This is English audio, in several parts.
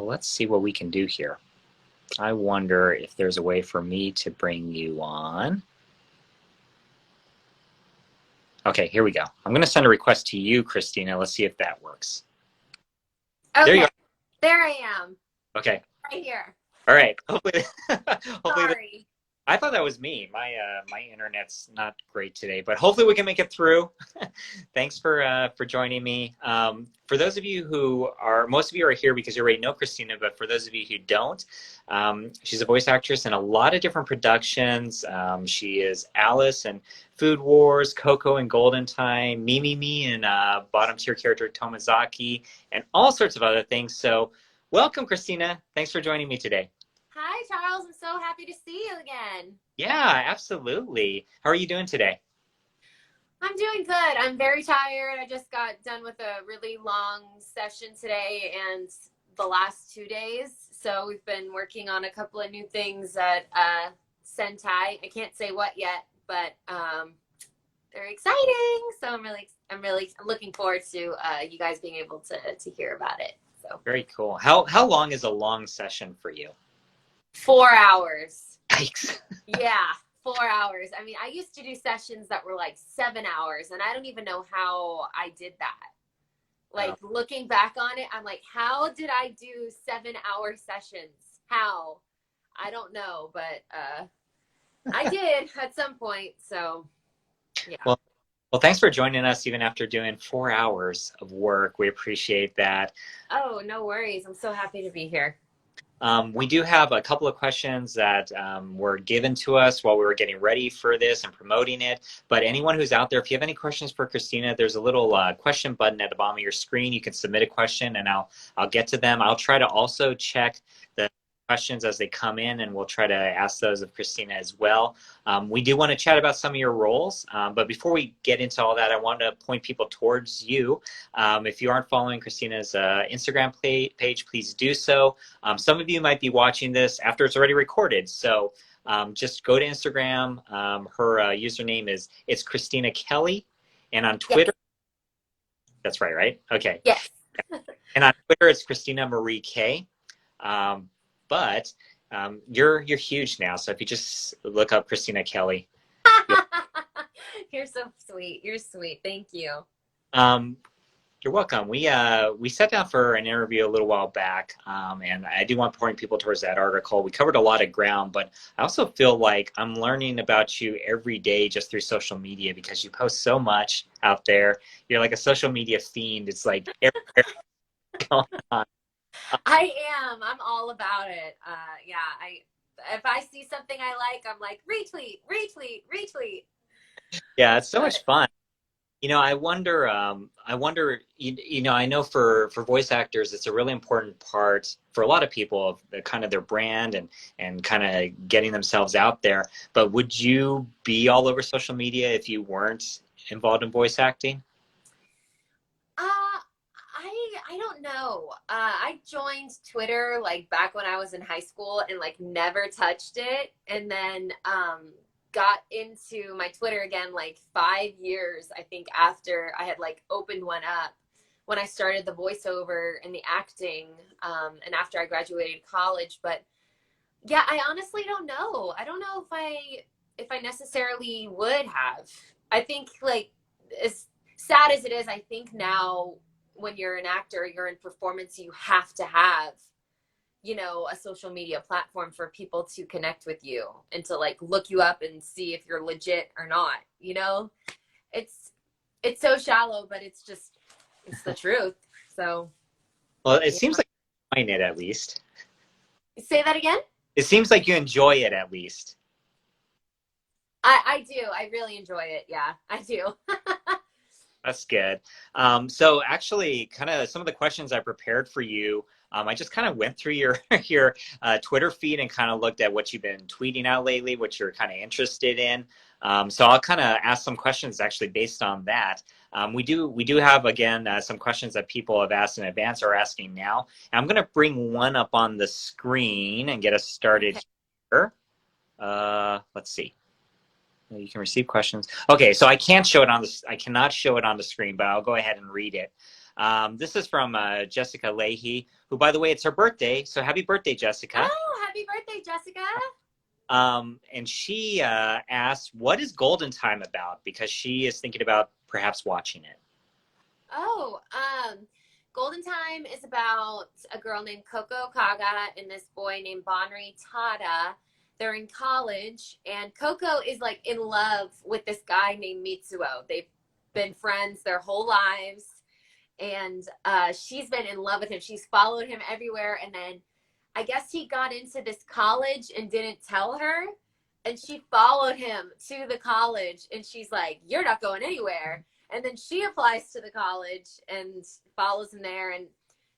Well, let's see what we can do here. I wonder if there's a way for me to bring you on. Okay, here we go. I'm going to send a request to you, Christina. Let's see if that works. Okay, there you are. There I am. Okay. Right here. All right. Hopefully Sorry. I thought that was me. My internet's not great today, but hopefully we can make it through. Thanks for joining me. For those of you most of you are here because you already know Christina, but for those of you who don't, she's a voice actress in a lot of different productions. She is Alice in Food Wars, Coco in Golden Time, Me and bottom tier character Tomazaki, and all sorts of other things. So welcome, Christina. Thanks for joining me today. Hi, Charles. I'm so happy to see you again. Yeah, absolutely. How are you doing today? I'm doing good. I'm very tired. I just got done with a really long session today and the last 2 days. So we've been working on a couple of new things at Sentai. I can't say what yet, but they're exciting. So I'm really looking forward to you guys being able to hear about it. So very cool. How long is a long session for you? 4 hours. Yikes. Yeah, 4 hours. I mean, I used to do sessions that were like 7 hours, and I don't even know how I did that. Like, looking back on it, I'm like, how did I do 7-hour sessions? How? I don't know, but I did at some point. So, yeah. Well, thanks for joining us even after doing 4 hours of work. We appreciate that. Oh, no worries. I'm so happy to be here. We do have a couple of questions that were given to us while we were getting ready for this and promoting it. But anyone who's out there, if you have any questions for Christina, there's a little question button at the bottom of your screen. You can submit a question and I'll get to them. I'll try to also check the questions as they come in, and we'll try to ask those of Christina as well. We do want to chat about some of your roles, but before we get into all that, I want to point people towards you. If you aren't following Christina's Instagram page, please do so. Some of you might be watching this after it's already recorded, so just go to Instagram. Her username is it's Christina Kelly, and on Twitter, yes. That's right? Okay. Yes. And on Twitter, it's Christina Marie K. But you're huge now, so if you just look up Christina Kelly. You're so sweet. You're sweet. Thank you. You're welcome. We sat down for an interview a little while back, and I do want to point people towards that article. We covered a lot of ground, but I also feel like I'm learning about you every day just through social media because you post so much out there. You're like a social media fiend. It's like everywhere going on. I am. I'm all about it. Yeah. If I see something I like, I'm like retweet, retweet, retweet. Yeah, it's so much fun. I wonder, I know for voice actors, it's a really important part for a lot of people of kind of their brand and kind of getting themselves out there. But would you be all over social media if you weren't involved in voice acting? I don't know. I joined Twitter like back when I was in high school and like never touched it. And then got into my Twitter again like 5 years, I think, after I had like opened one up when I started the voiceover and the acting and after I graduated college. But yeah, I honestly don't know. I don't know if I necessarily would have. I think like as sad as it is, I think now when you're an actor, you're in performance, you have to have, a social media platform for people to connect with you and to like look you up and see if you're legit or not. It's so shallow, but it's the truth. So, Well, it seems like you're enjoying it at least. Say that again? It seems like you enjoy it at least. I do. I really enjoy it. Yeah, I do. That's good. So actually, kind of some of the questions I prepared for you, I just kind of went through your Twitter feed and kind of looked at what you've been tweeting out lately, what you're kind of interested in. So I'll kind of ask some questions actually based on that. We do have, again, some questions that people have asked in advance or are asking now. And I'm going to bring one up on the screen and get us started here. Let's see. You can receive questions. Okay, so I cannot show it on the screen, but I'll go ahead and read it. This is from Jessica Leahy, who, by the way, it's her birthday. So happy birthday, Jessica. Oh, happy birthday, Jessica. And she asked, what is Golden Time about? Because she is thinking about perhaps watching it. Oh, Golden Time is about a girl named Coco Kaga and this boy named Bonri Tada. They're in college, and Coco is like in love with this guy named Mitsuo. They've been friends their whole lives, and she's been in love with him. She's followed him everywhere, and then I guess he got into this college and didn't tell her, and she followed him to the college, and she's like, "You're not going anywhere." And then she applies to the college and follows him there, and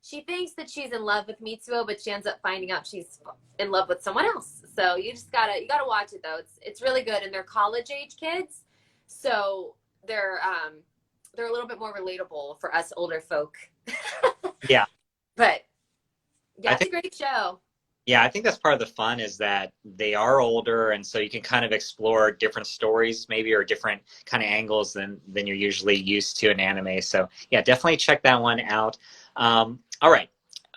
she thinks that she's in love with Mitsuo, but she ends up finding out she's in love with someone else. So you gotta watch it though. It's really good, and they're college age kids, so they're a little bit more relatable for us older folk. Yeah. But yeah, it's a great show. Yeah, I think that's part of the fun is that they are older, and so you can kind of explore different stories maybe or different kind of angles than you're usually used to in anime. So yeah, definitely check that one out. All right.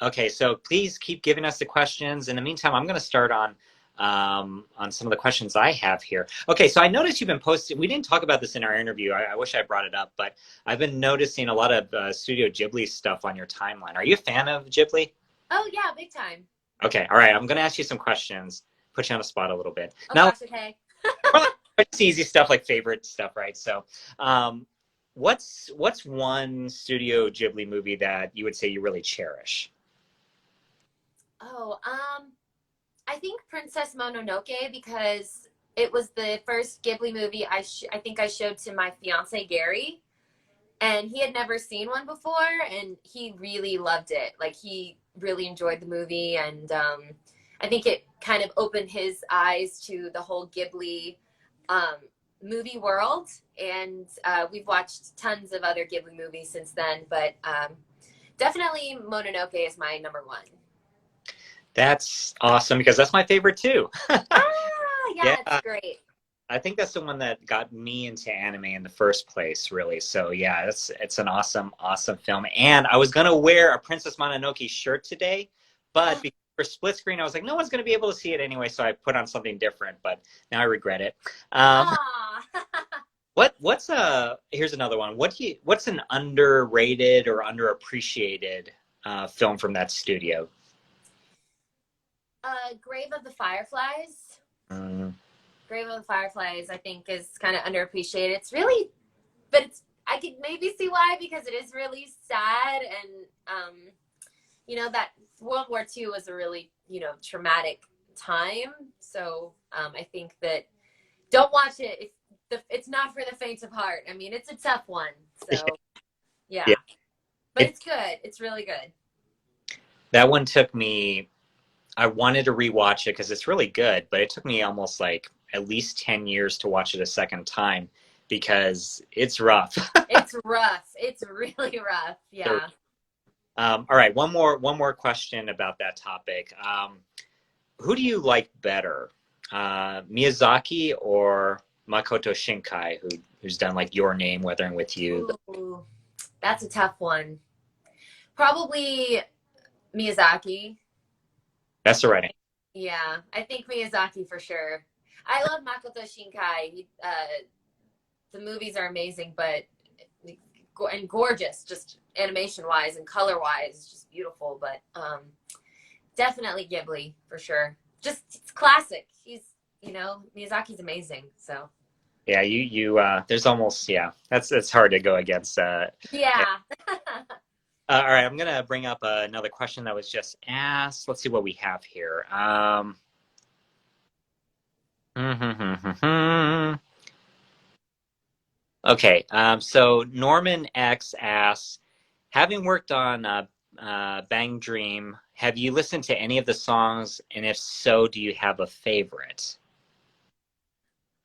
Okay, so please keep giving us the questions. In the meantime, I'm going to start on some of the questions I have here. Okay, so I noticed you've been posting. We didn't talk about this in our interview. I wish I brought it up, but I've been noticing a lot of Studio Ghibli stuff on your timeline. Are you a fan of Ghibli? Oh yeah, big time. Okay, all right. I'm going to ask you some questions, put you on the spot a little bit. Oh Now, gosh, okay. it's easy stuff like favorite stuff, right? So, what's one Studio Ghibli movie that you would say you really cherish? Oh, I think Princess Mononoke, because it was the first Ghibli movie I think I showed to my fiance Gary, and he had never seen one before, and he really loved it. Like he really enjoyed the movie, and I think it kind of opened his eyes to the whole Ghibli movie world. And we've watched tons of other Ghibli movies since then, but definitely Mononoke is my number one. That's awesome because that's my favorite too. Yeah, it's great. I think that's the one that got me into anime in the first place, really. So yeah, it's an awesome, awesome film. And I was gonna wear a Princess Mononoke shirt today, but for split screen, I was like, no one's gonna be able to see it anyway, so I put on something different. But now I regret it. What's here's another one. What's an underrated or underappreciated film from that studio? Grave of the Fireflies. Grave of the Fireflies, I think, is kind of underappreciated. It's really, but I could maybe see why, because it is really sad, and that World War II was a really traumatic time. So I think that don't watch it. It's not for the faint of heart. I mean, it's a tough one. So yeah. But it's good. It's really good. That one took me. I wanted to rewatch it because it's really good, but it took me almost like at least 10 years to watch it a second time because it's rough. It's rough. It's really rough. Yeah. All right. One more question about that topic. Who do you like better, Miyazaki or Makoto Shinkai, who's done like Your Name, Weathering with You? Ooh, that's a tough one. Probably Miyazaki. That's the right answer. Yeah, I think Miyazaki for sure. I love Makoto Shinkai. The movies are amazing, and gorgeous, just animation wise and color wise, just beautiful. But definitely Ghibli for sure. Just it's classic. Miyazaki's amazing. So yeah, you there's almost that's hard to go against. Yeah. All right, I'm gonna bring up another question that was just asked. Let's see what we have here. Okay, so Norman X asks, having worked on Bang Dream, have you listened to any of the songs? And if so, do you have a favorite?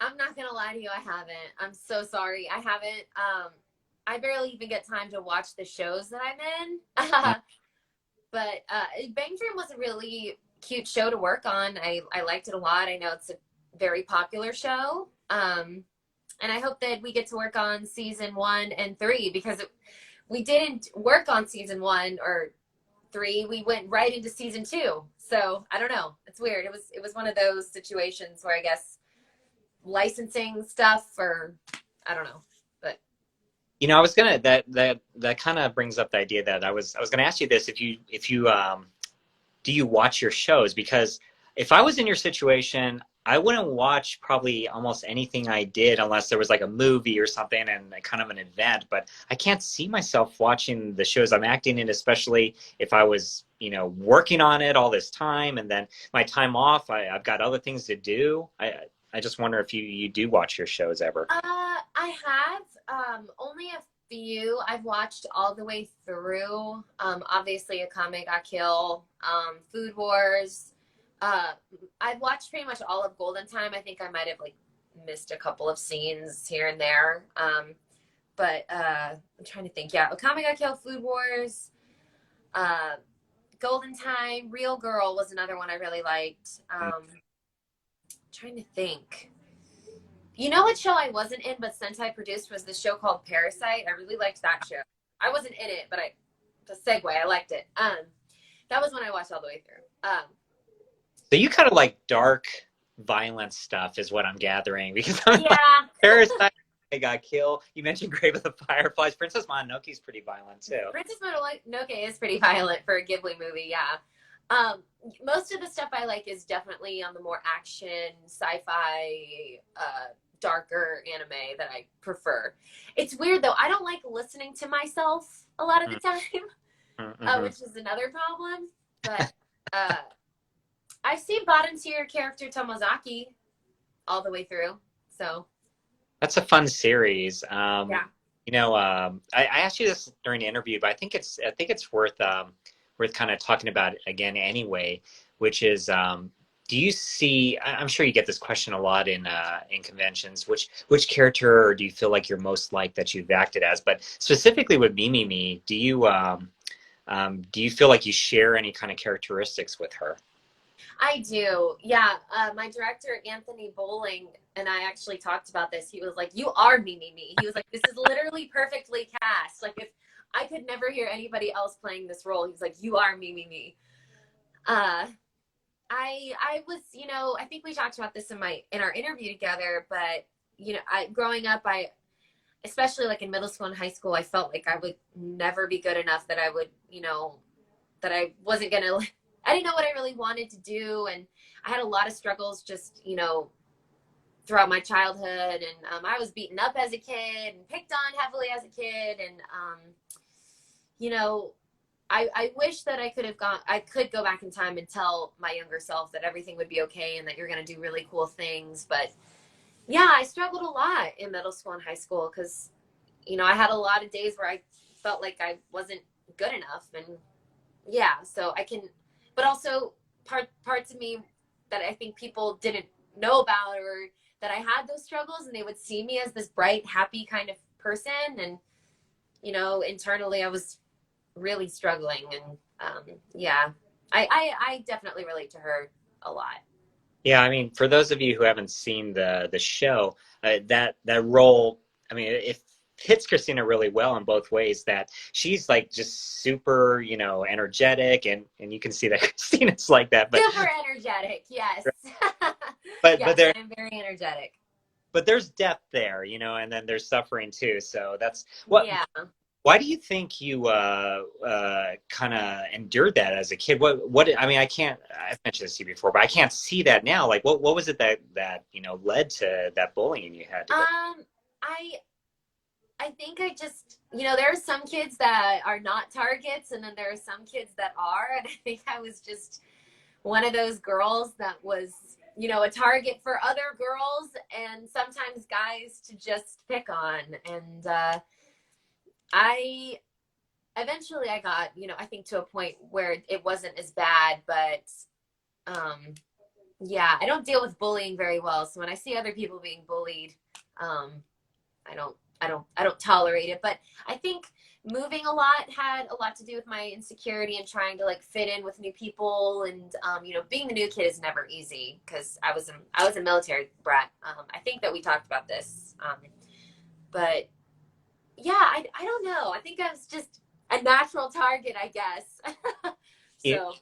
I'm not gonna lie to you, I haven't. I'm so sorry. I haven't. I barely even get time to watch the shows that I'm in. But Bang Dream was a really cute show to work on. I liked it a lot. I know it's a very popular show. And I hope that we get to work on season 1 and 3 because we didn't work on season 1 or 3. We went right into season 2. So I don't know. It's weird. It was one of those situations where I guess licensing stuff, or I don't know. But I was gonna that kind of brings up the idea that I was gonna ask you this, if you do you watch your shows? Because if I was in your situation, I wouldn't watch probably almost anything I did unless there was like a movie or something and kind of an event. But I can't see myself watching the shows I'm acting in, especially if I was, working on it all this time and then my time off, I've got other things to do. I just wonder if you do watch your shows ever. I have only a few. I've watched all the way through. Obviously, Akame got Kill, Food Wars. I've watched pretty much all of Golden Time. I think I might have like missed a couple of scenes here and there. But I'm trying to think. Yeah, Akame got Kill, Food Wars, Golden Time, Real Girl was another one I really liked. Trying to think. You know what show I wasn't in but Sentai produced was the show called Parasite. I really liked that show. I wasn't in it, but the segue, I liked it. That was one I watched all the way through. So you kind of like dark, violent stuff, is what I'm gathering. Because Yeah. Parasite, I got killed. You mentioned Grave of the Fireflies. Princess Mononoke is pretty violent too. Princess Mononoke is pretty violent for a Ghibli movie, yeah. Most of the stuff I like is definitely on the more action, sci-fi, darker anime that I prefer. It's weird though. I don't like listening to myself a lot of the time, which is another problem. But I've seen bottom tier character Tomozaki all the way through. So that's a fun series. Yeah. I asked you this during the interview, but I think it's worth kind of talking about it again anyway, which is, do you see, I'm sure you get this question a lot in conventions, which character do you feel like you're most like that you've acted as? But specifically with Mimimi, do you feel like you share any kind of characteristics with her? I do. Yeah. My director, Anthony Bowling, and I actually talked about this. He was like, "You are Mimimi." He was like, "This is literally perfectly cast. Like, if I could never hear anybody else playing this role." He's like, "You are Mimimi." I was, I think we talked about this in our interview together, but growing up, especially like in middle school and high school, I felt like I would never be good enough, that I would, that I wasn't gonna, I didn't know what I really wanted to do, and I had a lot of struggles just, throughout my childhood, and I was beaten up as a kid and picked on heavily as a kid, and I wish that I could go back in time and tell my younger self that everything would be okay and that you're going to do really cool things. But yeah, I struggled a lot in middle school and high school because, I had a lot of days where I felt like I wasn't good enough. And yeah, but also parts of me that I think people didn't know about, or that I had those struggles, and they would see me as this bright, happy kind of person. And, internally I was really struggling, and yeah, I definitely relate to her a lot. Yeah, I mean, for those of you who haven't seen the show, that role, I mean, it fits Christina really well in both ways. That she's like just super, energetic, and you can see that Christina's like that. But super energetic, yes. but yes, there, I'm very energetic. But there's depth there, and then there's suffering too. So that's what. Yeah. Why do you think you kind of endured that as a kid? What I mean, I've mentioned this to you before, but I can't see that now. Like, what was it that led to that bullying you had to go? I think I just, there are some kids that are not targets, and then there are some kids that are, and I think I was just one of those girls that was, a target for other girls, and sometimes guys to just pick on. And eventually I got, I think to a point where it wasn't as bad, but yeah, I don't deal with bullying very well. So when I see other people being bullied, I don't tolerate it. But I think moving a lot had a lot to do with my insecurity and trying to like fit in with new people. And being the new kid is never easy because I was a military brat. I think that we talked about this, but yeah, I don't know. I think I was just a natural target, I guess. You, So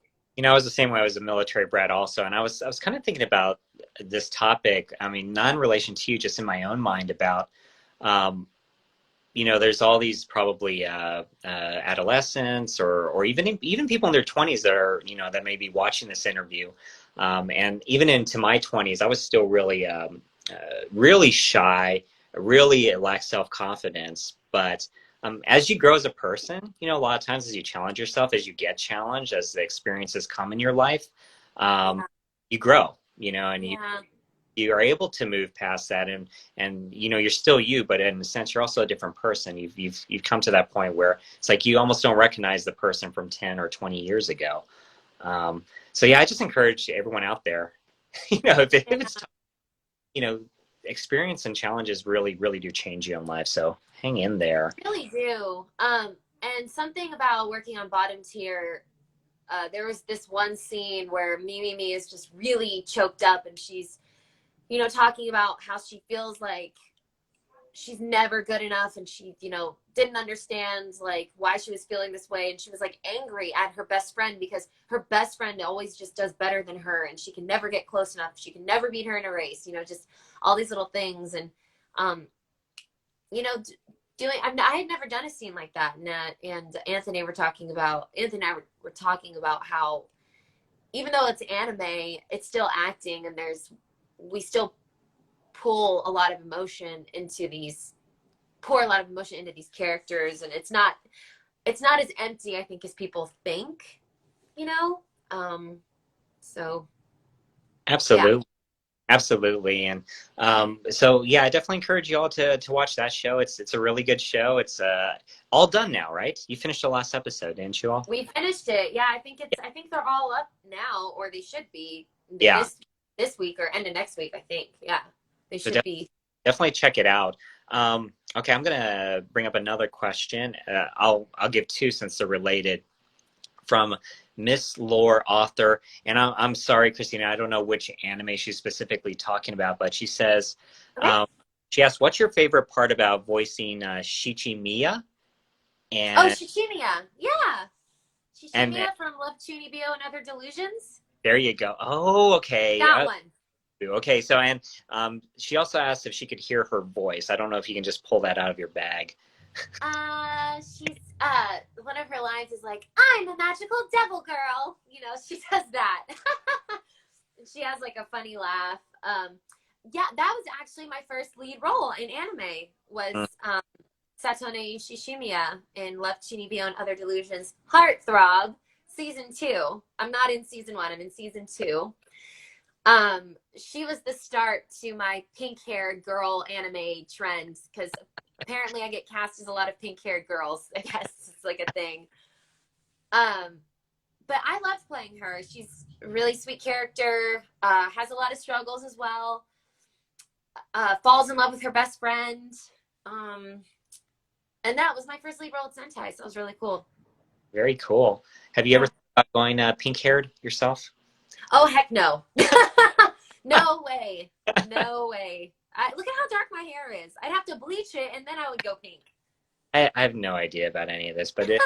I was the same way. I was a military brat also, and I was kind of thinking about this topic. I mean, non-relation to you, just in my own mind about, um, there's all these probably adolescents or even people in their 20s that are, that may be watching this interview. And even into my 20s, I was still really, really shy, really lacked self-confidence. But as you grow as a person, a lot of times as you challenge yourself, as you get challenged, as the experiences come in your life, um, yeah, you grow, and yeah, you are able to move past that, and you're still you, but in a sense you're also a different person. You've come to that point where it's like you almost don't recognize the person from 10 or 20 years ago. So yeah, I just encourage everyone out there, if it's tough, you know experience and challenges really really do change you in life, so hang in there. really do. And something about working on bottom tier. There was this one scene where Mimi is just really choked up, and she's, talking about how she feels like she's never good enough, and she, didn't understand like why she was feeling this way, and she was like angry at her best friend because her best friend always just does better than her, and she can never get close enough. She can never beat her in a race, just all these little things. And um, you know, I had never done a scene like that, and Anthony and I were talking about how even though it's anime, it's still acting, and we still pull a lot of emotion into these pour a lot of emotion into these characters, and it's not as empty, I think, as people think, you know. So yeah, Absolutely. Absolutely. And so yeah, I definitely encourage you all to watch that show. It's a really good show. It's all done now, right? You finished the last episode, didn't you all? we finished it. Yeah, I think they're all up now, or they should be Yeah. this week or end of next week. I think. Yeah, they So should be. definitely check it out. Okay, I'm gonna bring up another question. I'll give two since they're related. From Miss Lore Author, and I'm sorry, Christina, I don't know which anime she's specifically talking about, but she says, Okay. um, she asked, "What's your favorite part about voicing Shichimiya?" Oh, And Shishimiya. Yeah, and Shishimiya from Love Chunibyo and Other Delusions. there you go. Oh, okay. That one. Okay. So, and she also asked if she could hear her voice. I don't know if you can just pull that out of your bag. She's one of her lines is like, "I'm a magical devil girl." She says that. She has like a funny laugh. Yeah, that was actually my first lead role in anime was Mm. Satone Shishimiya in Left Chunibyo and Other Delusions Heartthrob season 2. I'm not in season 1, I'm in season 2. She was the start to my pink haired girl anime trends because apparently I get cast as a lot of pink haired girls. I guess it's like a thing. But I loved playing her. She's a really sweet character, has a lot of struggles as well, falls in love with her best friend. And that was my first lead role at Sentai, so it was really cool. Very cool. Have you ever Yeah. thought about going pink haired yourself? Oh, heck no. No way. No way. Look at how dark my hair is. I'd have to bleach it and then I would go pink. I have no idea about any of this, but Yeah,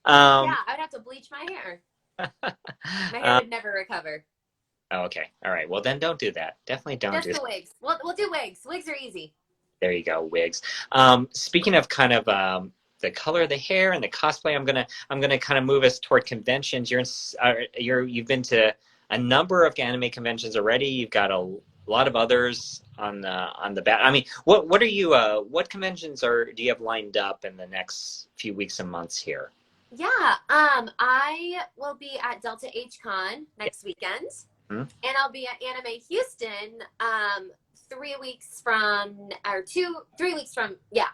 um, I would have to bleach my hair. My hair um, would never recover. oh, okay. All right. Well, then don't do that. Definitely don't Just do the that. wigs. We'll do wigs. Wigs are easy. There you go, wigs. Speaking of kind of the color of the hair and the cosplay, I'm gonna kind of move us toward conventions. You've been to a number of anime conventions already. You've got a lot of others on the bat. I mean, what are you what conventions do you have lined up in the next few weeks and months here? Yeah. I will be at Delta H Con next weekend. Hmm? And I'll be at Anime Houston 3 weeks from, or 3 weeks from, yeah,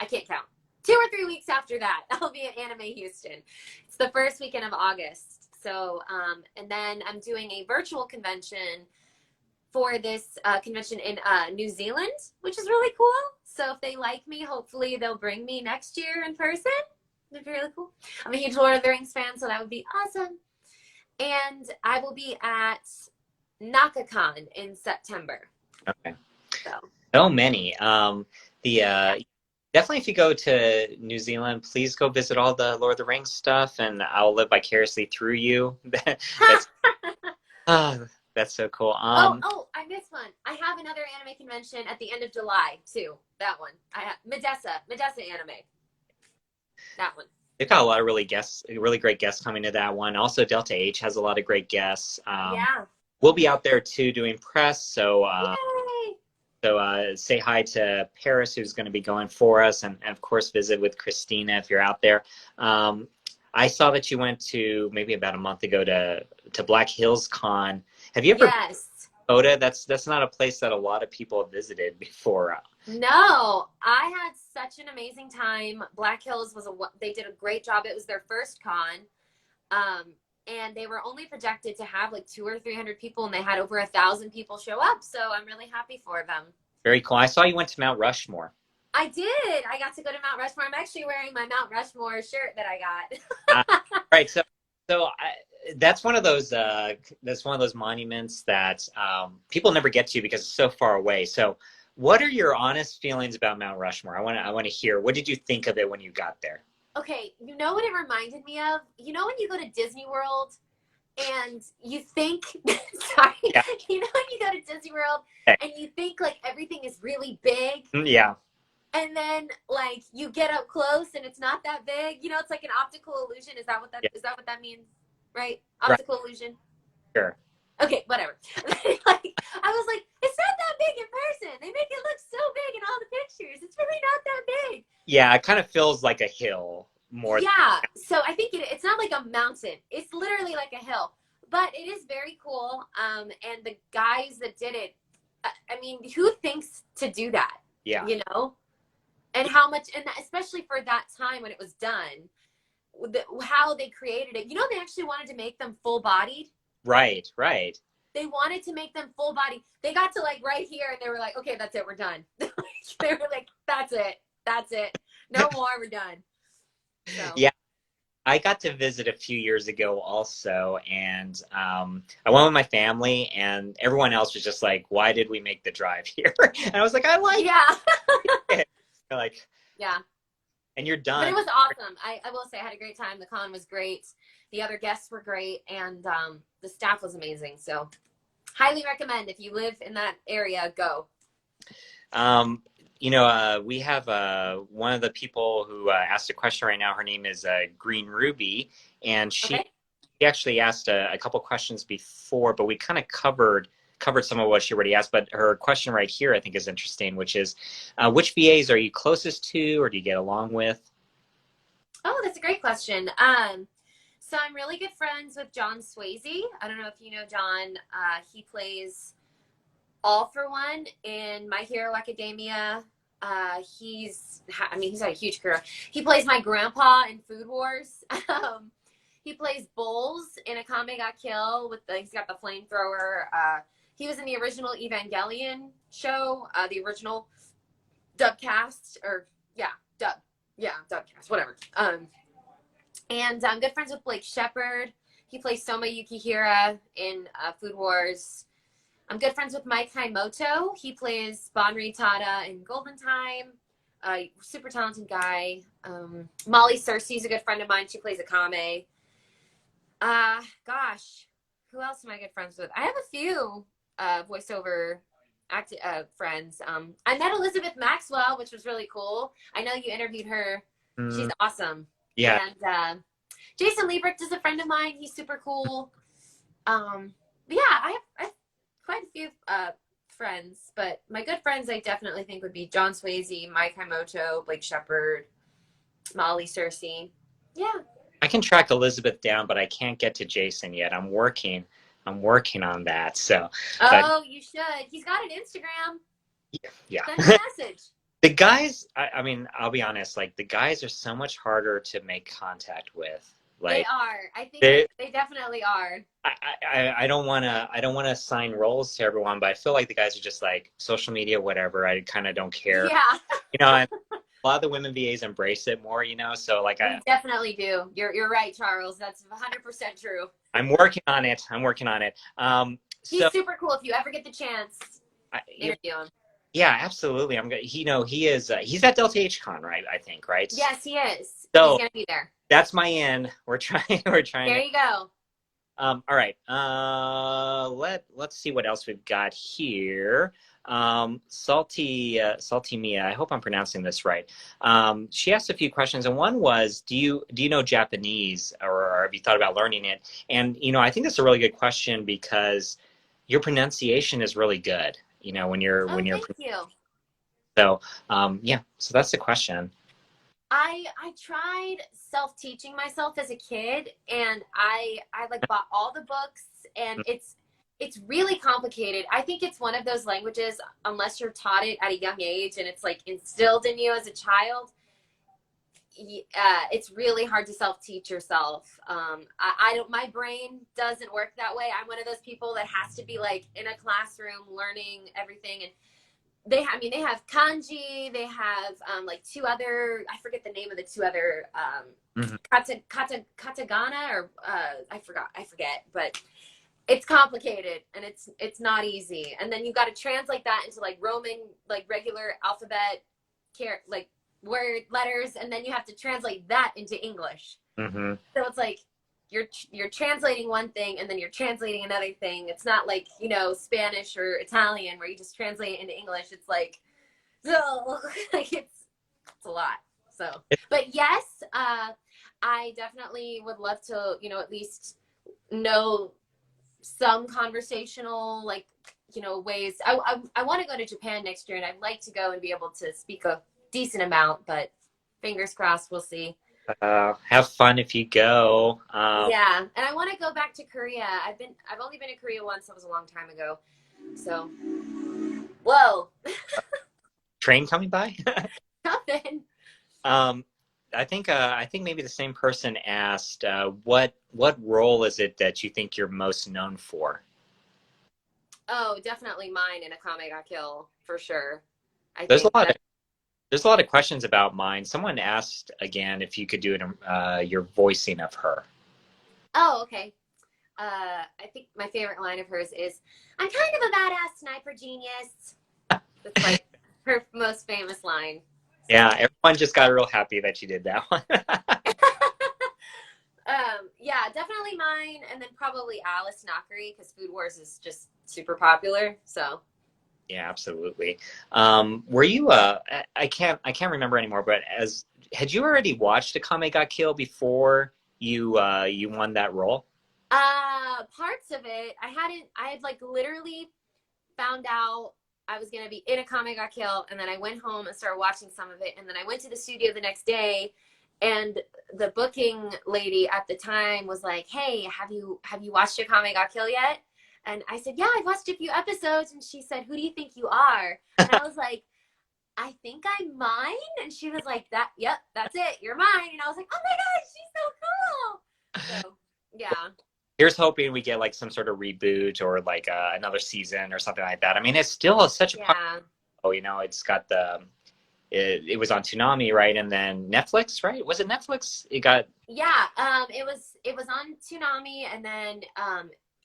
I can't count. 2 or 3 weeks after that, I'll be at Anime Houston. It's the first weekend of August. So, and then I'm doing a virtual convention for this convention in New Zealand, which is really cool. So if they like me, hopefully they'll bring me next year in person. It'd be really cool. I'm a huge Lord of the Rings fan, so that would be awesome. And I will be at NakaCon in September. Okay. So So many. The yeah, definitely if you go to New Zealand, please go visit all the Lord of the Rings stuff, and I'll live vicariously through you. That's ah, that's so cool. Oh, I missed one. I have another anime convention at the end of July too. That one. I have Medessa anime. That one. they've got a lot of really great guests coming to that one. Also, Delta H has a lot of great guests. Yeah. We'll be out there too doing press, so Yay! say hi to Paris, who's going to be going for us, and of course visit with Christina if you're out there. I saw that you went to maybe about a month ago to Black Hills Con. Have you ever Yes. Oda? That's not a place that a lot of people have visited before. No, I had such an amazing time. Black Hills they did a great job. It was their first con. And they were only projected to have like 200 or 300 people, and they had over 1,000 people show up. So I'm really happy for them. Very cool. I saw you went to Mount Rushmore. I did. I got to go to Mount Rushmore. I'm actually wearing my Mount Rushmore shirt that I got. Right. That's one of those monuments that people never get to because it's so far away. So, what are your honest feelings about Mount Rushmore? I want to hear. What did you think of it when you got there? Okay, you know what it reminded me of? You know when you go to Disney World and you think, sorry, Yeah. you know when you go to Disney World Okay. and you think like everything is really big? Yeah. And then like you get up close and it's not that big. You know, it's like an optical illusion. Is that what that means? Right? Optical illusion. Sure. Okay, whatever. Like I was like, it's not that big in person. They make it look so big in all the pictures. It's really not that big. Yeah, it kind of feels like a hill more. Yeah, so I think it's not like a mountain. It's literally like a hill, but it is very cool. And the guys that did it, I mean, who thinks to do that? Yeah. You know, and how much, and especially for that time when it was done, how they created it. You know, they actually wanted to make them full bodied. Right. Right. They wanted to make them full body. They got to like right here, and they were like, "Okay, that's it. We're done." They were like, "That's it. That's it. No more. We're done." So. Yeah. I got to visit a few years ago also, and I went with my family, and everyone else was just like, "Why did we make the drive here?" And I was like, "I like it." Like, yeah. And you're done. But it was awesome. I will say I had a great time. The con was great. The other guests were great, and the staff was amazing. So, highly recommend if you live in that area, go. We have one of the people who asked a question right now. Her name is Green Ruby, and she actually asked a couple questions before, but we kind of covered some of what she already asked. But her question right here, I think, is interesting, which is, which VAs are you closest to, or do you get along with? Oh, that's a great question. So I'm really good friends with John Swayze. I don't know if you know John. He plays All for One in My Hero Academia. He's had a huge career. He plays my grandpa in Food Wars. He plays Bowles in Akame Got Kill he's got the flamethrower. He was in the original Evangelion show, the original dubcast, dubcast, whatever. And I'm good friends with Blake Shepard. He plays Soma Yukihira in Food Wars. I'm good friends with Mike Haimoto. He plays Banri Tada in Golden Time. Super talented guy. Molly Cersei's a good friend of mine. She plays Akame. Gosh, who else am I good friends with? I have a few voiceover friends. I met Elizabeth Maxwell, which was really cool. I know you interviewed her. She's awesome. Yeah. And Jason Liebrecht is a friend of mine. He's super cool. But yeah, I have quite a few friends, but my good friends I definitely think would be John Swayze, Mike Haimoto, Blake Shepard, Molly Cersei. Yeah. I can track Elizabeth down, but I can't get to Jason yet. I'm working on that. So. You should. He's got an Instagram. Yeah. Send a message. The guys, I mean, I'll be honest, like the guys are so much harder to make contact with. Like, they are. I think they definitely are. I don't want to assign roles to everyone, but I feel like the guys are just like social media, whatever. I kind of don't care. Yeah. And a lot of the women VAs embrace it more, so like we definitely do. You're right, Charles. That's 100% true. I'm working on it. He's super cool. If you ever get the chance, interview him. Yeah, absolutely. He is, he's at Delta H Con, right? I think, right? Yes, he is. He's So gonna be there. that's my in. We're trying There to, you go. all right. Let's see what else we've got here. Salty Mia. I hope I'm pronouncing this right. She asked a few questions, and one was, do you know Japanese, or have you thought about learning it? And I think that's a really good question because your pronunciation is really good. When you're Oh, when you're thank you. so yeah. So that's the question. I tried self-teaching myself as a kid, and I like bought all the books, and it's really complicated. I think it's one of those languages, unless you're taught it at a young age and it's like instilled in you as a child, it's really hard to self-teach yourself. I don't, my brain doesn't work that way. I'm one of those people that has to be like in a classroom learning everything. And they have kanji, they have like two other, I forget the name of the two other, Mhm. katagana, or I forget, but it's complicated, and it's not easy. And then you got to translate that into like Roman, like regular alphabet, like word letters, and then you have to translate that into English. Mhm. So it's like you're translating one thing and then you're translating another thing. It's not like, Spanish or Italian where you just translate it into English. It's like, so like it's a lot. So, but yes, I definitely would love to, at least know some conversational, like, ways. I want to go to Japan next year, and I'd like to go and be able to speak a decent amount, but fingers crossed, we'll see. Have fun if you go. Yeah, and I want to go back to Korea. I've only been to Korea once. That was a long time ago. So, whoa, Train coming by. nothing. um, I think maybe the same person asked, what role is it that you think you're most known for? Oh, definitely mine in Akame ga Kill for sure. I There's a think lot of that. there's a lot of questions about mine. Someone asked again if you could do your voicing of her. Oh, okay. I think my favorite line of hers is, "I'm kind of a badass sniper genius." That's like her most famous line. Yeah, So, everyone just got real happy that you did that one. yeah, definitely mine, and then probably Alice Knockery, because Food Wars is just super popular. So, Yeah, absolutely. Were you I can't remember anymore, but as had you already watched Akame ga Kill before you won that role? parts of it I had like literally found out I was gonna be in Akame ga Kill, and then I went home and started watching some of it, and then I went to the studio the next day, and the booking lady at the time was like, "Hey, have you watched Akame ga Kill yet?" And I said, "Yeah, I've watched a few episodes." And she said, "Who do you think you are?" And I was like, "I think I'm mine." And she was like, Yep, that's it, you're mine." And I was like, "Oh my gosh, she's so cool." So yeah, Here's hoping we get like some sort of reboot or like another season or something like that. I mean, it's still such a popular. yeah. It's got it was on Toonami, right? And then Netflix, right? Was it Netflix? It got. Yeah, it was on Toonami, and then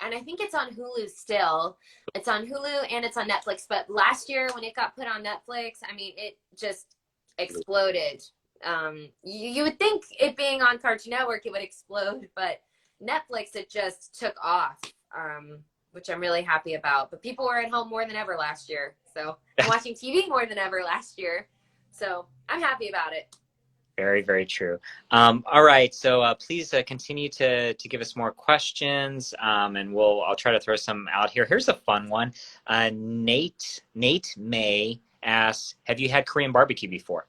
and I think it's on Hulu still. It's on Hulu and it's on Netflix. But last year when it got put on Netflix, I mean, it just exploded. You would think it being on Cartoon Network it would explode, but Netflix it just took off. Which I'm really happy about. But people were at home more than ever last year, so I'm watching TV more than ever last year. So I'm happy about it. Very, very true. All right, so please continue to give us more questions, and I'll try to throw some out here. Here's a fun one. Nate May asks, "Have you had Korean barbecue before?"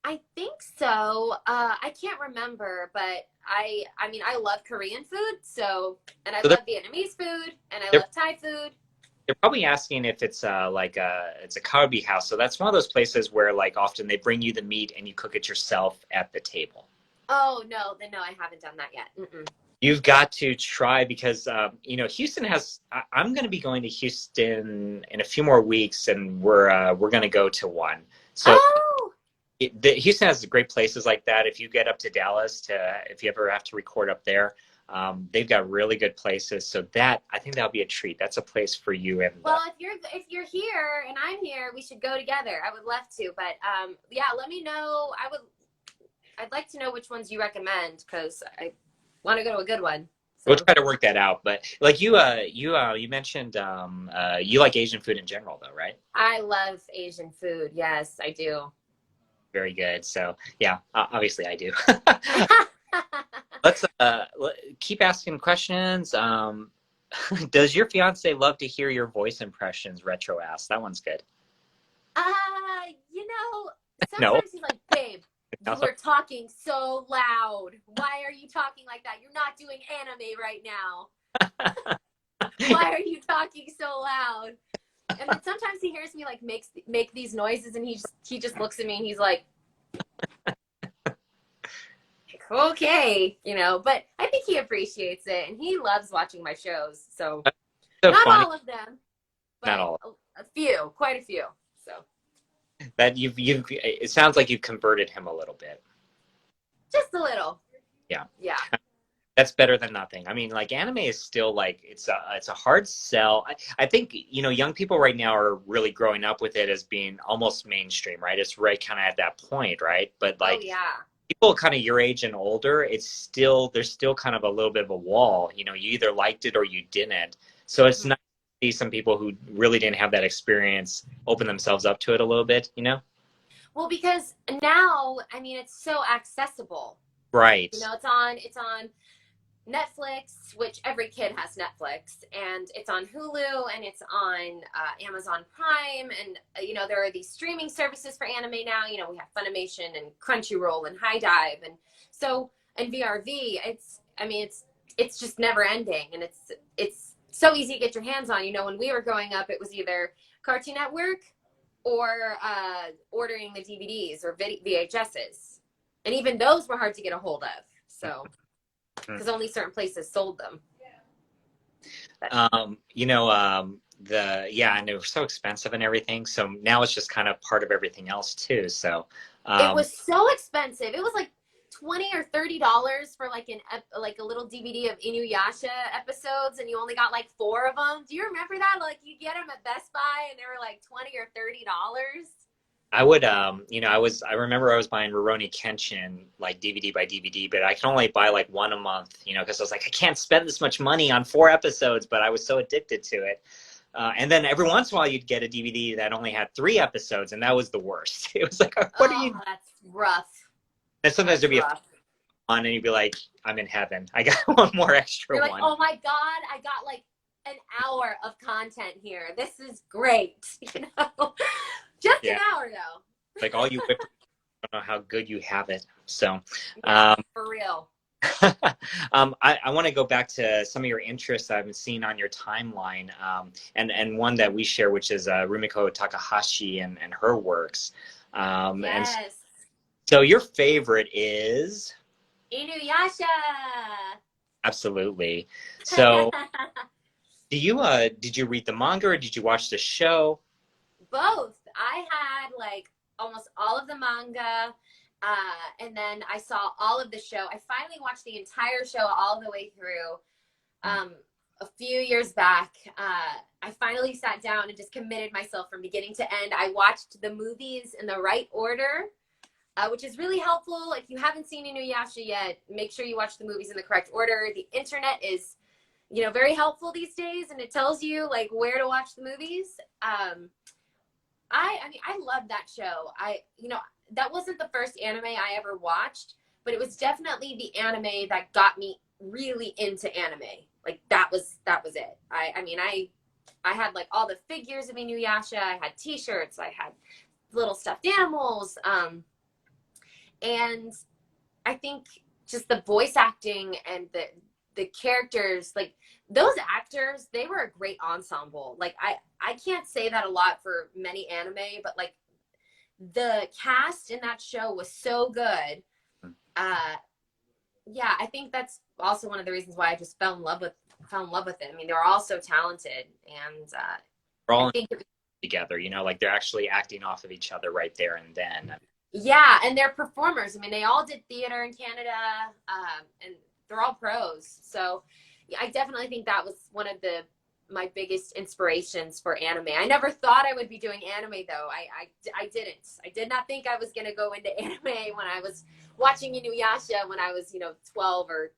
I think so. I can't remember, but I mean I love Korean food, so, and I So love Vietnamese food, and I they're love Thai food. they're probably asking if it's it's a kalbi house. So that's one of those places where like often they bring you the meat and you cook it yourself at the table. Oh no, then no, I haven't done that yet. Mm-mm. You've got to try because Houston has. I'm going to be going to Houston in a few more weeks, and we're going to go to one. So Oh, Houston has great places like that. If you get up to Dallas, if you ever have to record up there, They've got really good places. So that, I think that'll be a treat. That's a place for you. And well, if you're here and I'm here, we should go together. I would love to, but yeah, let me know. I'd like to know which ones you recommend because I want to go to a good one. we'll So try to work that out. But like you mentioned, you like Asian food in general, though, right? I love Asian food. Yes, I do. Very good. So yeah, obviously I do. Let's keep asking questions. Does your fiance love to hear your voice impressions? Retro asked. That one's good. Uh, you know, No. sometimes he's like, babe, you were talking so loud. Why are you talking like that? You're not doing anime right now. Why are you talking so loud? And then sometimes he hears me like make these noises, and he just looks at me and he's like, okay, you know. But I think he appreciates it, and he loves watching my shows. So So not funny. all of them, Not but all. a few, quite a few. So That it sounds like you've converted him a little bit. just a little. Yeah. Yeah. That's better than nothing. I mean, like anime is still like it's a hard sell. I think young people right now are really growing up with it as being almost mainstream, right? It's right kind of at that point, right? But Oh like yeah. people kind of your age and older, there's still kind of a little bit of a wall. You either liked it or you didn't. So it's nice to see some people who really didn't have that experience open themselves up to it a little bit, Well, because now, I mean, it's so accessible. Right. You know, it's on Netflix, which every kid has Netflix, and it's on Hulu, and it's on Amazon Prime, and there are these streaming services for anime now. You know, we have Funimation and Crunchyroll and High Dive, and so and VRV. It's just never ending, and it's so easy to get your hands on. You know, when we were growing up, it was either Cartoon Network or ordering the DVDs or VHSs, and even those were hard to get a hold of. So. Because only certain places sold them. And they were so expensive and everything. So now it's just kind of part of everything else too. So it was so expensive. It was like $20 or $30 for like a little DVD of Inuyasha episodes, and you only got like 4 of them. Do you remember that? Like you get them at Best Buy, and they were like $20 or $30. I would, I remember I was buying Rurouni Kenshin like DVD by DVD, but I can only buy like one a month, because I was like, I can't spend this much money on 4 episodes, but I was so addicted to it. And then every once in a while you'd get a DVD that only had 3 episodes, and that was the worst. It was like, what are you? That's rough. And sometimes there'd be a on, and you'd be like, I'm in heaven. I got one more extra You're one. like, oh my God, I got like an hour of content here. This is great. Just an hour though. Like all you whip, I don't know how good you have it. So, for real. I want to go back to some of your interests I've been seeing on your timeline, and one that we share, which is Rumiko Takahashi and her works. Yes. And so your favorite is Inuyasha. Absolutely. So, did you read the manga or did you watch the show? Both. I had like almost all of the manga, and then I saw all of the show. I finally watched the entire show all the way through a few years back. I finally sat down and just committed myself from beginning to end. I watched the movies in the right order, which is really helpful. If you haven't seen Inuyasha yet, make sure you watch the movies in the correct order. The internet is, very helpful these days, and it tells you like where to watch the movies. I love that show. That wasn't the first anime I ever watched, but it was definitely the anime that got me really into anime. Like that was it. I had like all the figures of Inuyasha. I had T-shirts. I had little stuffed animals. And I think just the voice acting and the characters, like those actors, they were a great ensemble. Like I can't say that a lot for many anime, but like the cast in that show was so good. Yeah, I think that's also one of the reasons why I just fell in love with it. I mean, they were all so talented, and We're all together, like they're actually acting off of each other right there and then. Yeah, and they're performers. I mean, they all did theater in Canada, and they're all pros. So yeah, I definitely think that was one of my biggest inspirations for anime. I never thought I would be doing anime though. I didn't. I did not think I was going to go into anime when I was watching Inuyasha when I was, 12 or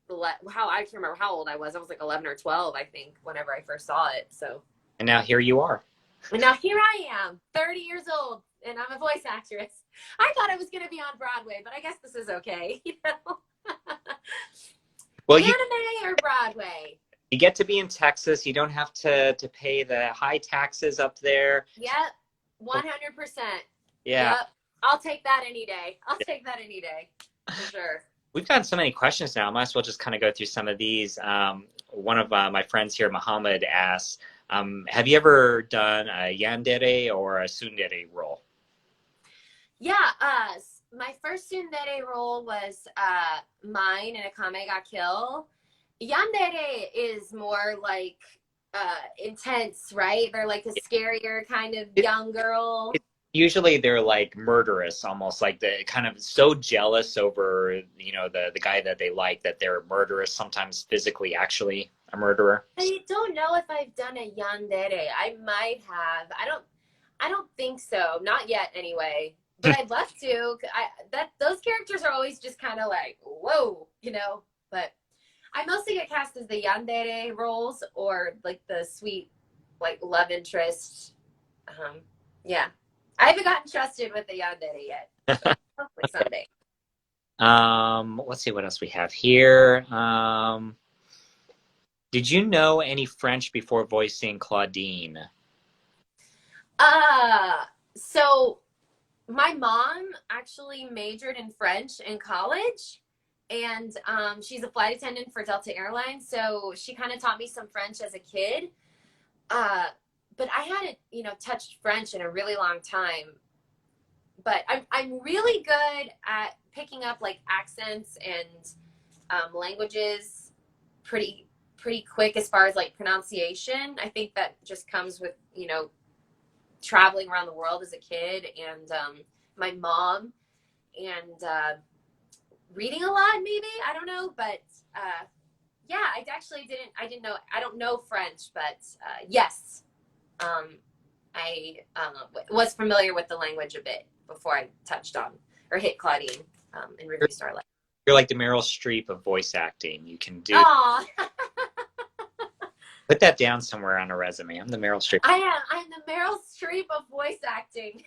I can't remember how old I was. I was like 11 or 12, I think, whenever I first saw it. So. And now here you are. And now here I am, 30 years old, and I'm a voice actress. I thought I was going to be on Broadway, but I guess this is okay, Well, anime or Broadway? You get to be in Texas. You don't have to pay the high taxes up there. Yep, 100%. Yeah. Yep. I'll take that any day. For sure. We've gotten so many questions now. I might as well just kind of go through some of these. One of my friends here, Muhammad, asks, have you ever done a yandere or a tsundere role? Yeah, my first tsundere role was mine in Akame ga Kill. Yandere is more like intense, right? They're like a scarier kind of young girl. Usually they're like murderous, almost like they're kind of so jealous over, the guy that they like that they're murderous, sometimes physically actually a murderer. I don't know if I've done a yandere. I might have. I don't think so. Not yet anyway. But I'd love to. Those characters are always just kind of like, whoa, but I mostly get cast as the yandere roles or like the sweet like love interest. Yeah. I haven't gotten trusted with the yandere yet. So hopefully someday. Let's see what else we have here. Did you know any French before voicing Claudine? So my mom actually majored in French in college, and she's a flight attendant for Delta Airlines, so she kind of taught me some French as a kid. But I hadn't, touched French in a really long time. But I'm really good at picking up like accents and languages pretty quick as far as like pronunciation. I think that just comes with, traveling around the world as a kid and my mom and reading a lot maybe. I don't know, but yeah, I don't know French, but yes. I was familiar with the language a bit before I touched on or hit Claudine in Review Starlight. You're like the Meryl Streep of voice acting. You can do. Aww. Put that down somewhere on a resume. I'm the Meryl Streep. I am. I'm the Meryl Streep of voice acting.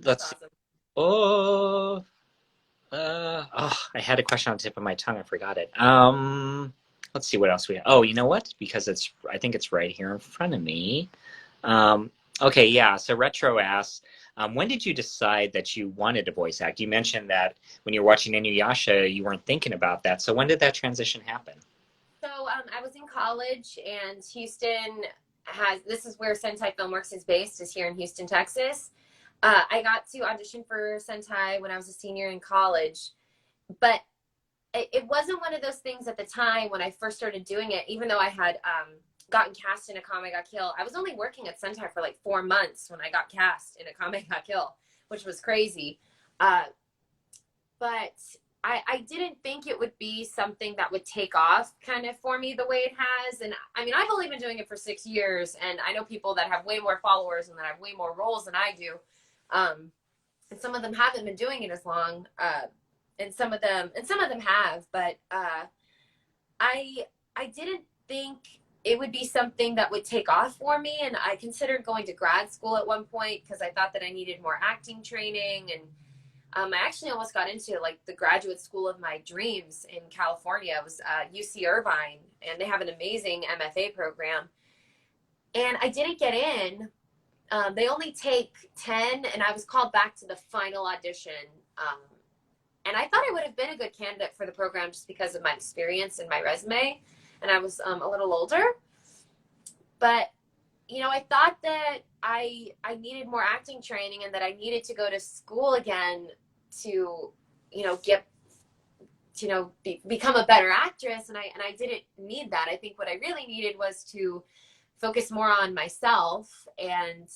Let's see. Awesome. I had a question on the tip of my tongue. I forgot it. Let's see what else we have. Oh, you know what? Because I think it's right here in front of me. Okay, yeah. So Retro asks, when did you decide that you wanted to voice act? You mentioned that when you were watching Inuyasha, you weren't thinking about that. So when did that transition happen? So I was in college, and Houston this is where Sentai Filmworks is based, is here in Houston, Texas. I got to audition for Sentai when I was a senior in college, but it wasn't one of those things at the time when I first started doing it, even though I had gotten cast in Akame ga Kill. I was only working at Sentai for like 4 months when I got cast in Akame ga Kill, which was crazy. But I didn't think it would be something that would take off kind of for me the way it has. And I mean, I've only been doing it for 6 years, and I know people that have way more followers and that have way more roles than I do. And some of them haven't been doing it as long. And some of them have, but I didn't think it would be something that would take off for me. And I considered going to grad school at one point because I thought that I needed more acting training. And I actually almost got into like the graduate school of my dreams in California. It was UC Irvine, and they have an amazing MFA program. And I didn't get in. They only take 10, and I was called back to the final audition. And I thought I would have been a good candidate for the program just because of my experience and my resume. And I was a little older. But, I thought that I needed more acting training and that I needed to go to school again to, become a better actress. And I didn't need that. I think what I really needed was to focus more on myself and,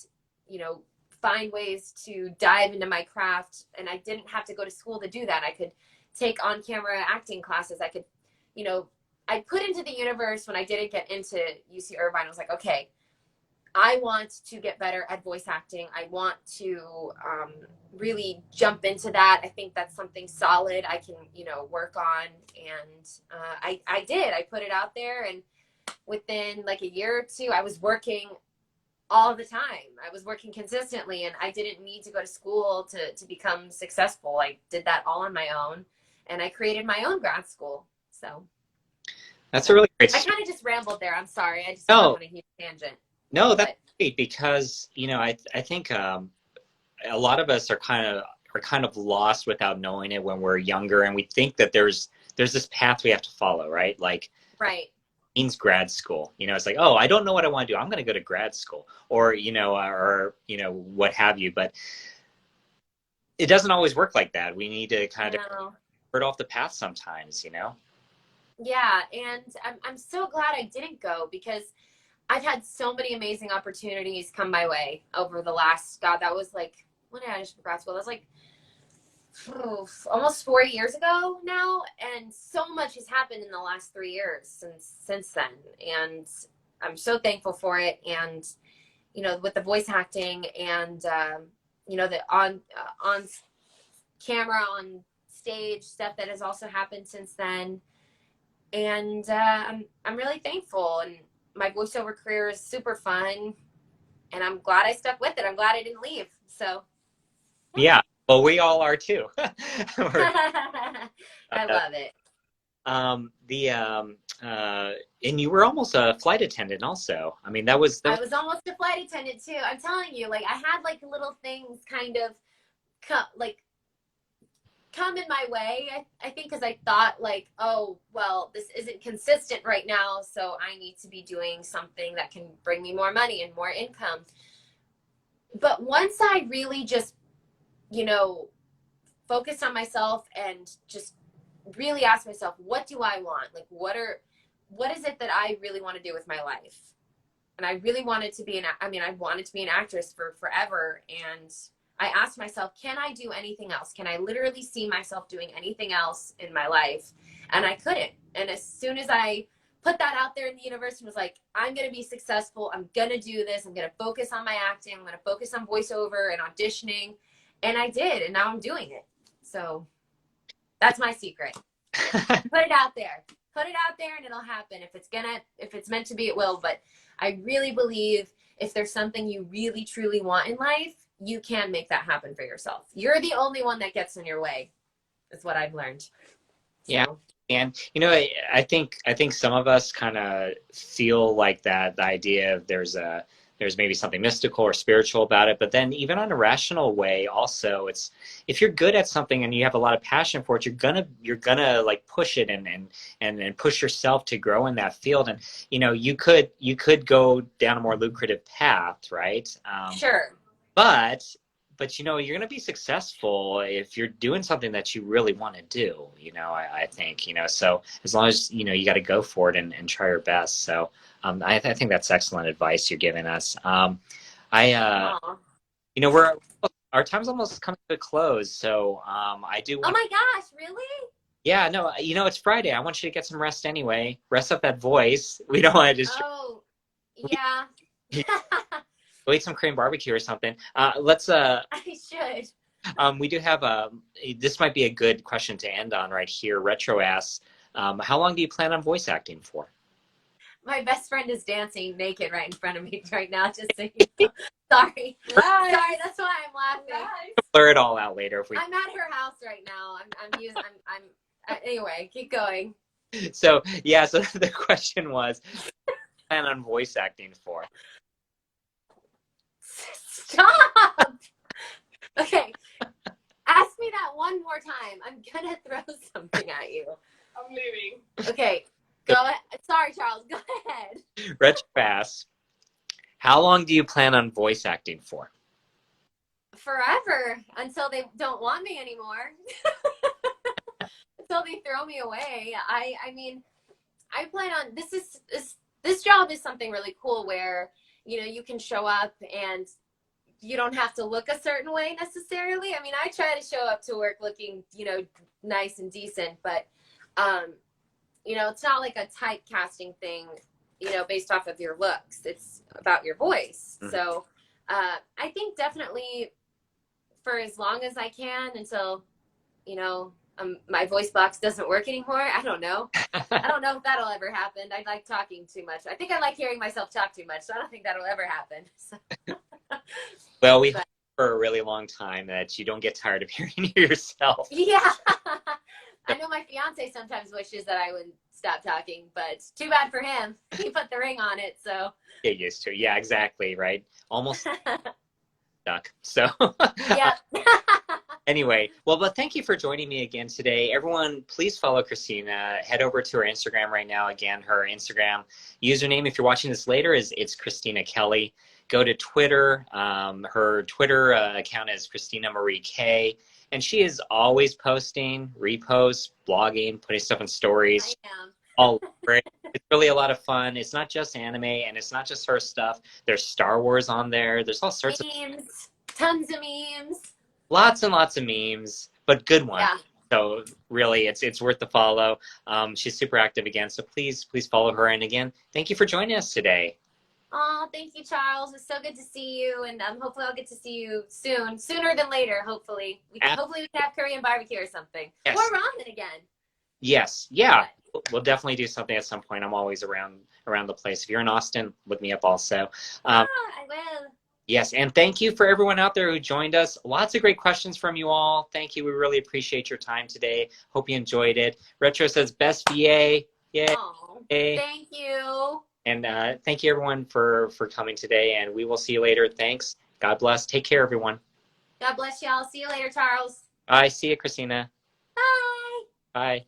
find ways to dive into my craft. And I didn't have to go to school to do that. I could take on camera acting classes. I could, you know, I put into the universe when I didn't get into UC Irvine. I was like, okay, I want to get better at voice acting. I want to really jump into that. I think that's something solid I can, you know, work on. And I did. I put it out there, and within like a year or two, I was working all the time. I was working consistently, and I didn't need to go to school to become successful. I did that all on my own, and I created my own grad school. So That's a really great I story. kind of just rambled there. I'm sorry. I just No, went on a huge tangent. no, that's But great because, you know, I think a lot of us are kind of lost without knowing it when we're younger, and we think that there's this path we have to follow, right? Like right. means grad school. You know, it's like, oh, I don't know what I want to do. I'm going to go to grad school, or what have you. But it doesn't always work like that. We need to kind of No. hurt off the path sometimes. You know. Yeah, and I'm so glad I didn't go, because I've had so many amazing opportunities come my way over the last, God, that was like, when did I just grad school? That was like almost 4 years ago now, and so much has happened in the last 3 years since then, and I'm so thankful for it. And you know, with the voice acting, and you know, the on camera, on stage stuff that has also happened since then, and I'm really thankful. And my voiceover career is super fun, and I'm glad I stuck with it. I'm glad I didn't leave. So Yeah. Well, we all are too. I love it. The and you were almost a flight attendant also. I mean, that was I was almost a flight attendant too. I'm telling you, like I had like little things kind of come in my way. I think because I thought like, oh, well, this isn't consistent right now, so I need to be doing something that can bring me more money and more income. But once I really just, you know, focused on myself and just really asked myself, what do I want? Like, what is it that I really want to do with my life? And I really wanted to be I wanted to be an actress for forever. And I asked myself, can I do anything else? Can I literally see myself doing anything else in my life? And I couldn't. And as soon as I put that out there in the universe and was like, I'm going to be successful, I'm going to do this, I'm going to focus on my acting, I'm going to focus on voiceover and auditioning. And I did. And now I'm doing it. So that's my secret. Put it out there. Put it out there and it'll happen. If it's meant to be, it will. But I really believe if there's something you really, truly want in life, you can make that happen for yourself. You're the only one that gets in your way, is what I've learned. So. Yeah. And you know, I think some of us kind of feel like that the idea of there's maybe something mystical or spiritual about it, but then even on a rational way, also, it's if you're good at something and you have a lot of passion for it, you're gonna like push it and push yourself to grow in that field. And you know, you could go down a more lucrative path, right? Sure. But you know, you're going to be successful if you're doing something that you really want to do, you know. I think, you know, so as long as you know, you got to go for it and try your best. So I think that's excellent advice you're giving us. You know, our time's almost coming to a close, so I do Oh want. my gosh, really? Yeah, no, you know, it's Friday. I want you to get some rest anyway. Rest up that voice. We don't want to just Oh, yeah. go eat some Korean barbecue or something. Let's I should. we do have this might be a good question to end on right here. Retro asks, how long do you plan on voice acting for? My best friend is dancing naked right in front of me right now, just so you know. Sorry. Lies. Sorry, that's why I'm laughing. Lies. Blur it all out later if we. I'm at her house right now. Anyway, keep going. So yeah, so the question was, plan on voice acting for? Stop. Okay. Ask me that one more time. I'm gonna throw something at you. I'm leaving. Okay. Go ahead. Sorry, Charles. Go ahead. Retro asks, how long do you plan on voice acting for? Forever, until they don't want me anymore. Until they throw me away. I mean, I plan on this job is something really cool where, you know, you can show up and you don't have to look a certain way necessarily. I mean, I try to show up to work looking, nice and decent, but it's not like a typecasting thing, based off of your looks. It's about your voice. Mm-hmm. So I think definitely for as long as I can until, my voice box doesn't work anymore. I don't know. I don't know if that'll ever happen. I like talking too much. I think I like hearing myself talk too much, so I don't think that'll ever happen. So. Well, we hope for a really long time that you don't get tired of hearing yourself. Yeah. I know my fiance sometimes wishes that I would stop talking, but too bad for him. He put the ring on it, so. Get used to it. Yeah, exactly, right? Almost stuck. So. Yeah. Anyway, well, but thank you for joining me again today. Everyone, please follow Christina. Head over to her Instagram right now. Again, her Instagram username, if you're watching this later, it's Christina Kelly. Go to Twitter. Her Twitter account is Christina Marie K. And she is always posting, reposts, blogging, putting stuff in stories. I am. All great. It's really a lot of fun. It's not just anime, and it's not just her stuff. There's Star Wars on there. There's all sorts of memes. Tons of memes. Lots and lots of memes, but good ones. Yeah. So really, it's worth the follow. She's super active again, so please follow her. And again, thank you for joining us today. Oh, thank you, Charles. It's so good to see you, and hopefully I'll get to see you soon, sooner than later. Hopefully, hopefully we can have Korean barbecue or something, yes. Or ramen again. Yes, yeah, we'll definitely do something at some point. I'm always around the place. If you're in Austin, look me up also. I will. Yes, and thank you for everyone out there who joined us. Lots of great questions from you all. Thank you. We really appreciate your time today. Hope you enjoyed it. Retro says best VA. Yay. Oh, thank you. And thank you, everyone, for coming today. And we will see you later. Thanks. God bless. Take care, everyone. God bless y'all. See you later, Charles. Bye. See you, Christina. Bye. Bye.